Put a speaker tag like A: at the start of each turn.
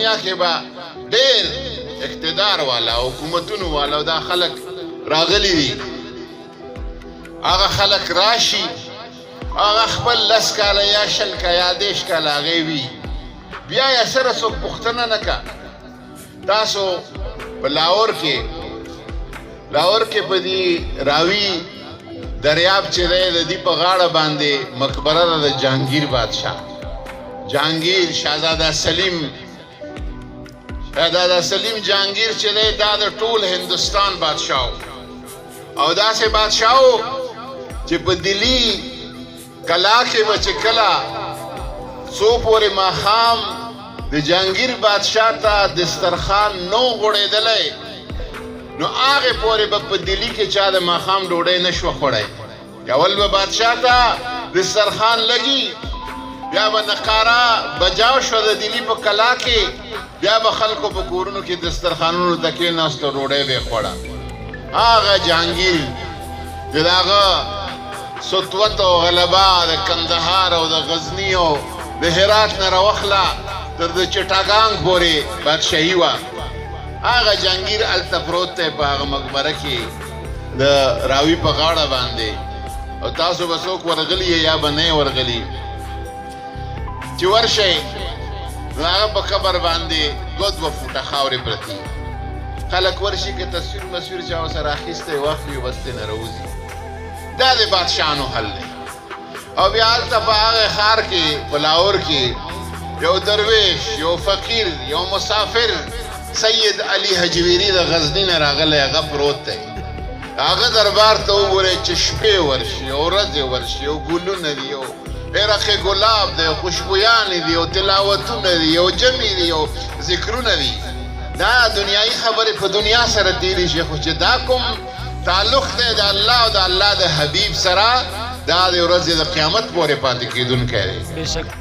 A: دنیا کې به ډېر اقتدار والا حکومتونو والا دا خلک راغلي دي هغه خلک راشي هغه خپل 10 کاله یا 20 کاله یا 30 کاله هغې وي بیا یې سره څوک پوښتنه نه کا تاسو په لاهور کې په دې راوي دریاب چې دی د دې په غاړه باندې مقبره ده د جهانګیر بادشاه جهانګیر شهزاده سلیم جهانګیر چې دی دا د ټول هندوستان بادشاه او داسې بادشاه چې په دلی کلا کې به چې کله څو پورې ماښام د جهانګیر بادشاه ته دسترخوان نو غوړېدلی نو هغې پورې به په دلی کې چا د ماښام ډوډۍ نه شوه خوړی اول به بادشاه ته دسترخوان لګي بیا به نقاره بجاو شوه د دلی په کلا کې بیا به خلکو په کورونو کې دسترخوانونو ته کېناست او ډوډۍ به یې خوړه هغه جهانګیر چې د هغه سطوت او غلبه د کندهار او د غزني او د هرات نه راوخله تر د چټاګانګ پورې بادشاهي وه هغه جهانګیر هلته پروت دی په هغه مقبره کې د راوي په غاړه باندې او تاسو به څوک ورغلي یا به نه ورغلي چې ورشئ نو هغه په قبر باندې 2 فوټه خاورې پرتې خلک ورشي که تصویر مسویر چا ورسره اخیستی واخلي او بس ترې نه راوځي دا د بادشاهانو حل دی او بیا هلته په هغه ښار کې په لاهور کې یو درویش یو فقیر یو مسافر سید علی حجویری د غزني نه راغلی هغه پروت دی هغه دربار ته وګورئ چې شپې ورشي او ورځې ورشي او ګلونه دي او بیرخې ګلاب دی او خوشبویانې دي او تلاوتونه دي او جمعې دي او ذکرونه دي دا دنیایي خبرې په دنیا سره تېرې شي خو چې دا کوم تعلق دی د الله او د الله د حبیب سره دا د ورځې د قیامت پورې پاتې کېدونکی دی